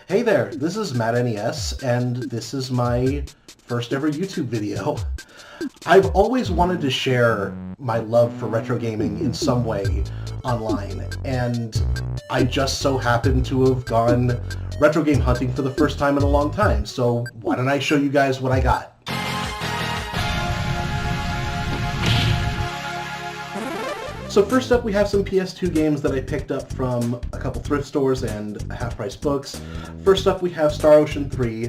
Hey there, this is Matt NES, and this is my first ever YouTube video. I've always wanted to share my love for retro gaming in some way online, and I just so happen to have gone retro game hunting for the first time in a long time, so why don't I show you guys what I got? So first up, we have some PS2 games that I picked up from a couple thrift stores and half-price books. First up, we have Star Ocean 3.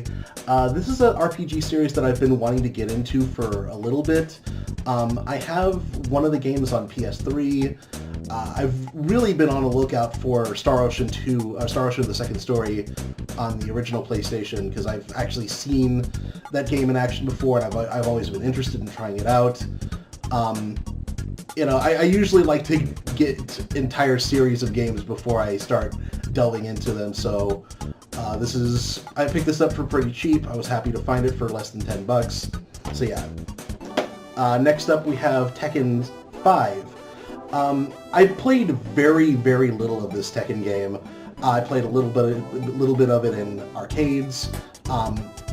This is an RPG series that I've been wanting to get into for a little bit. I have one of the games on PS3. I've really been on the lookout for Star Ocean 2, Star Ocean The Second Story on the original PlayStation, because I've actually seen that game in action before, and I've always been interested in trying it out. I usually like to get entire series of games before I start delving into them, so I picked this up for pretty cheap. I was happy to find it for less than $10. So yeah. Next up we have Tekken 5. I played very, very little of this Tekken game. I played a little bit of it in arcades,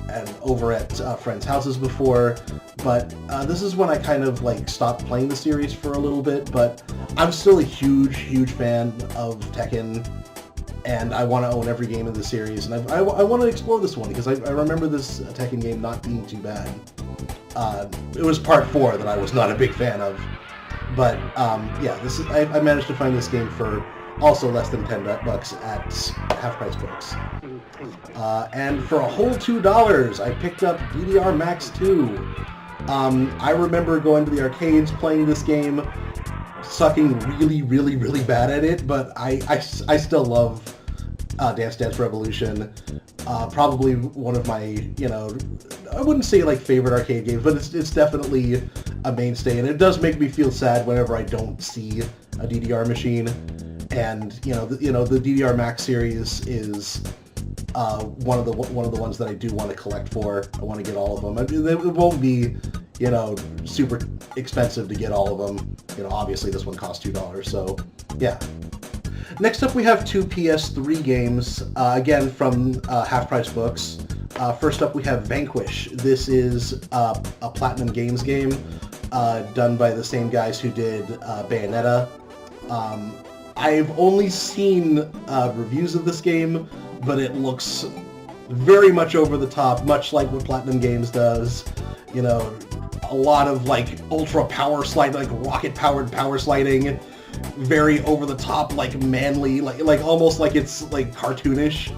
and over at friends' houses before, but this is when I kind of stopped playing the series for a little bit, but I'm still a huge fan of Tekken, and I want to own every game in the series, and I want to explore this one, because I remember this Tekken game not being too bad. It was part 4 that I was not a big fan of, but yeah, I managed to find this game for also less than $10 at half-price books. And for a whole $2, I picked up DDR Max 2. I remember going to the arcades, playing this game, sucking really bad at it, but I still love Dance Dance Revolution. Probably one of my, I wouldn't say favorite arcade games, but it's definitely a mainstay, and it does make me feel sad whenever I don't see a DDR machine. And the DDR Max series is one of the ones that I do want to collect for. I want to get all of them. I mean, it won't be super expensive to get all of them. Obviously this one costs $2, so yeah. Next up we have 2 PS3 games, again from half-price books. First up we have Vanquish. This is a Platinum Games game done by the same guys who did Bayonetta. I've only seen reviews of this game, but it looks very much over the top, much like what Platinum Games does. A lot of ultra power slide, rocket-powered power sliding, very over the top, manly, almost like it's cartoonish.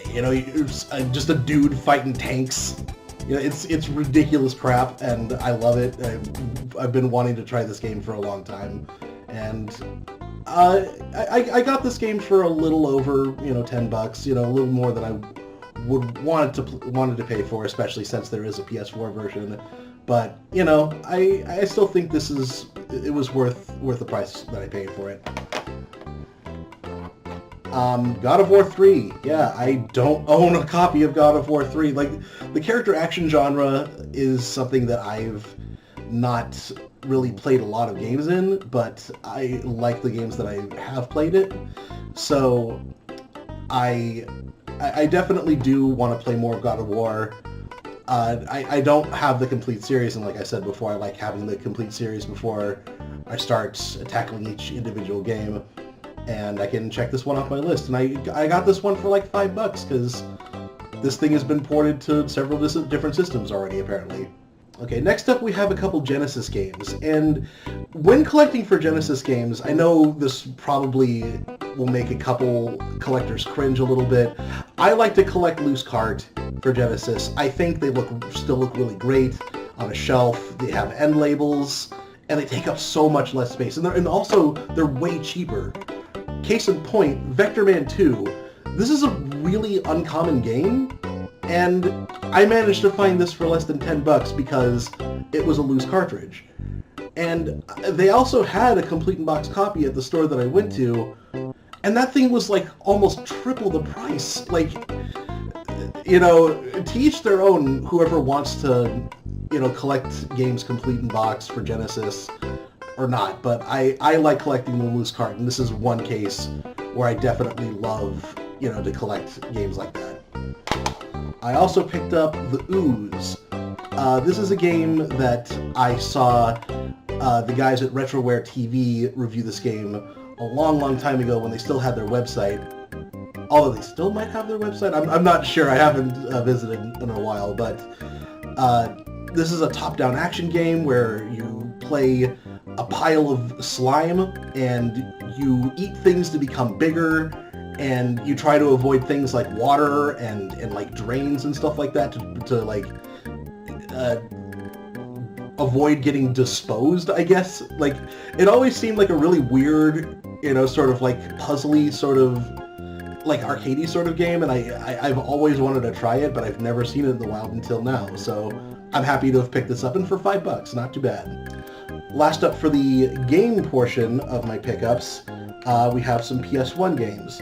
It's just a dude fighting tanks. It's ridiculous crap, and I love it. I've been wanting to try this game for a long time, and I got this game for a little over, $10, a little more than I would wanted to pay for, especially since there is a PS4 version. But, I still think it was worth the price that I paid for it. God of War 3. Yeah, I don't own a copy of God of War 3. The character action genre is something that I've not really played a lot of games in, but I like the games that I have played it. So I definitely do want to play more of God of War. I don't have the complete series, and like I said before, I like having the complete series before I start tackling each individual game. And I can check this one off my list. And I got this one for $5, because this thing has been ported to several different systems already, apparently. Okay, next up we have a couple Genesis games, and when collecting for Genesis games, I know this probably will make a couple collectors cringe a little bit. I like to collect loose cart for Genesis. I think they still look really great on a shelf. They have end labels, and they take up so much less space, and also they're way cheaper. Case in point, Vector Man 2. This is a really uncommon game, and I managed to find this for less than $10 because it was a loose cartridge. And they also had a complete in-box copy at the store that I went to, and that thing was almost triple the price. To each their own, whoever wants to, collect games complete in box for Genesis or not, but I like collecting the loose cart, and this is one case where I definitely love you know, to collect games like that. I also picked up The Ooze. This is a game that I saw the guys at Retroware TV review this game a long time ago when they still had their website. Although they still might have their website. I'm not sure. I haven't visited in a while, but this is a top-down action game where you play a pile of slime and you eat things to become bigger, and you try to avoid things like water and like drains and stuff like that to like avoid getting disposed, I guess. Like, it always seemed like a really weird, you know, sort of like puzzly sort of like arcadey sort of game, and I've always wanted to try it, but I've never seen it in the wild until now, so I'm happy to have picked this up, and for $5, not too bad. Last up for the game portion of my pickups, we have some PS1 games.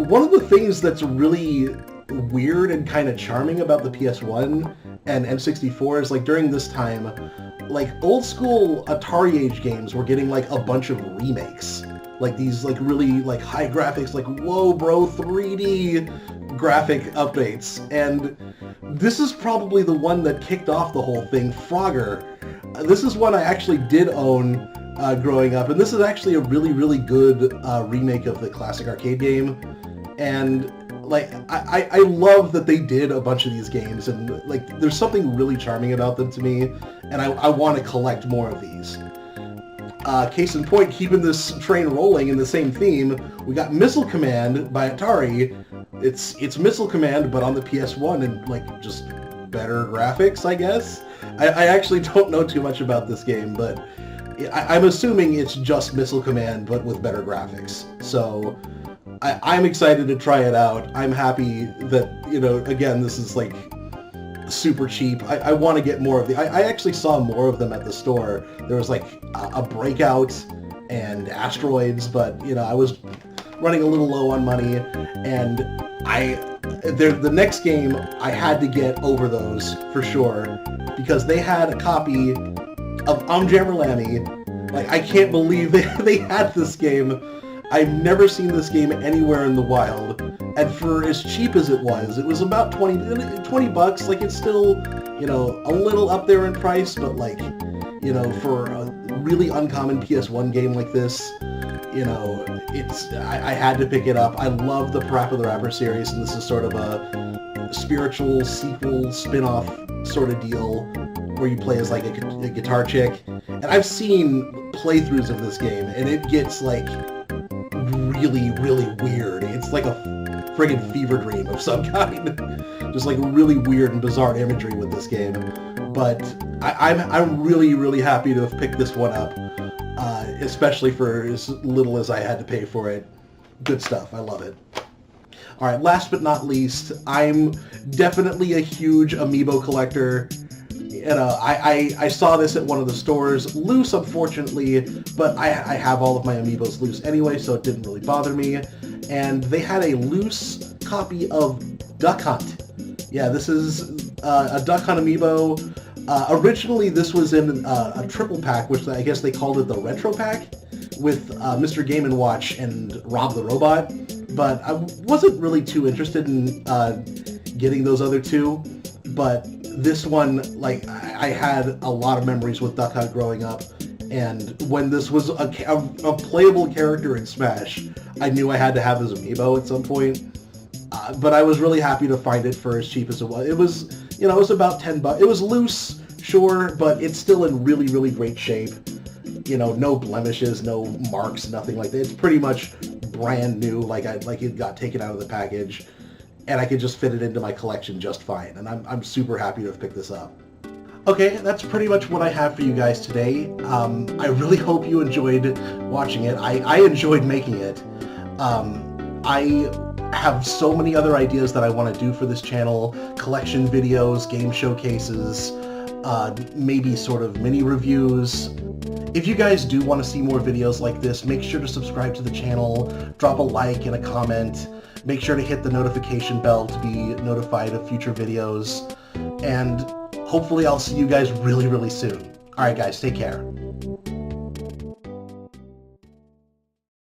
One of the things that's really weird and kind of charming about the PS1 and N64 is, like, during this time, like, old school Atari age games were getting like a bunch of remakes. Like these like really like high graphics, like whoa bro 3D graphic updates. And this is probably the one that kicked off the whole thing, Frogger. This is one I actually did own growing up, and this is actually a really good remake of the classic arcade game. And like I love that they did a bunch of these games, and like there's something really charming about them to me, and I want to collect more of these. Case in point, keeping this train rolling in the same theme, we got Missile Command by Atari. It's Missile Command, but on the PS1 and like just better graphics, I guess. I actually don't know too much about this game, but I'm assuming it's just Missile Command, but with better graphics. So I'm excited to try it out. I'm happy that, you know, again, this is like super cheap. I want to get more of the... I actually saw more of them at the store. There was like a Breakout and Asteroids, but, you know, I was running a little low on money, and the next game I had to get over those for sure, because they had a copy of Jammerlami. Like, I can't believe they had this game. I've never seen this game anywhere in the wild, and for as cheap as it was about 20 bucks. Like, it's still, you know, a little up there in price, but like, you know, for a really uncommon PS1 game like this, you know, I had to pick it up. I love the Parappa the Rapper series, and this is sort of a spiritual sequel, spin-off sort of deal, where you play as like a guitar chick. And I've seen playthroughs of this game, and it gets like really weird. It's like a friggin' fever dream of some kind. Just like really weird and bizarre imagery with this game. But I'm really happy to have picked this one up, especially for as little as I had to pay for it. Good stuff. I love it. Alright, last but not least, I'm definitely a huge amiibo collector. You know, I saw this at one of the stores, loose unfortunately, but I have all of my amiibos loose anyway, so it didn't really bother me. And they had a loose copy of Duck Hunt. Yeah, this is a Duck Hunt amiibo. Originally this was in a triple pack, which I guess they called it the Retro Pack, with Mr. Game & Watch and Rob the Robot, but I wasn't really too interested in getting those other two. But this one, like, I had a lot of memories with Duck Hunt growing up, and when this was a playable character in Smash, I knew I had to have this amiibo at some point. But I was really happy to find it for as cheap as it was. It was, you know, it was about $10. It was loose, sure, but it's still in really great shape. You know, no blemishes, no marks, nothing like that. It's pretty much brand new, like it got taken out of the package, and I could just fit it into my collection just fine. And I'm super happy to have picked this up. Okay, that's pretty much what I have for you guys today. I really hope you enjoyed watching it. I enjoyed making it. I have so many other ideas that I want to do for this channel. Collection videos, game showcases, maybe sort of mini reviews. If you guys do want to see more videos like this, make sure to subscribe to the channel, drop a like and a comment, make sure to hit the notification bell to be notified of future videos, and hopefully I'll see you guys really soon. Alright guys, take care.